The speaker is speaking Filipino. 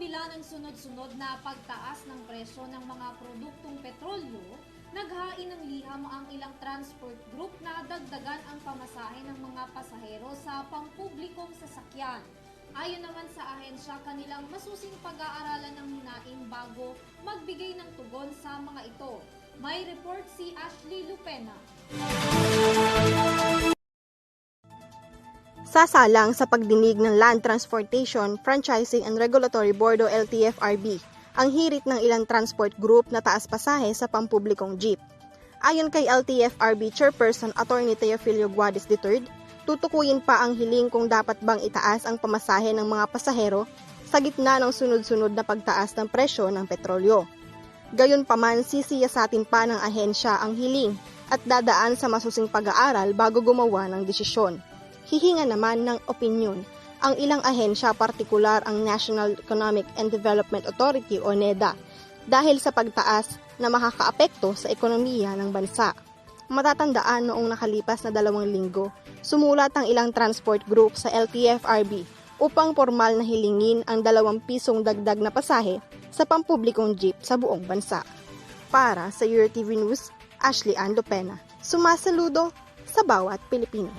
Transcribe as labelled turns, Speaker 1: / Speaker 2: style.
Speaker 1: kabila ng sunod-sunod na pagtaas ng presyo ng mga produktong petrolyo, naghain ng liham ang ilang transport group na dagdagan ang pamasahe ng mga pasahero sa pampublikong sasakyan. Ayon naman sa ahensya, kanilang masusing pag-aaralan ng hinaing bago magbigay ng tugon sa mga ito. May report si Ashley Lupena.
Speaker 2: Sasalang sa pagdinig ng Land Transportation, Franchising and Regulatory Board o LTFRB ang hirit ng ilang transport group na taas pasahe sa pampublikong jeep. Ayon kay LTFRB Chairperson Attorney Teofilio Guadis III, tutukuyin pa ang hiling kung dapat bang itaas ang pamasahe ng mga pasahero sa gitna ng sunod-sunod na pagtaas ng presyo ng petrolyo. Gayunpaman, sisiyasatin pa ng ahensya ang hiling at dadaan sa masusing pag-aaral bago gumawa ng desisyon. Hihinga naman ng opinyon ang ilang ahensya, partikular ang National Economic and Development Authority o NEDA, dahil sa pagtaas na makakaapekto sa ekonomiya ng bansa. Matatandaan noong nakalipas na 2 linggo, sumulat ang ilang transport group sa LTFRB upang formal na hilingin ang 2 pisong dagdag na pasahe sa pampublikong jeep sa buong bansa. Para sa EuroTV News, Ashley Ann Lopena, sumasaludo sa bawat Pilipino.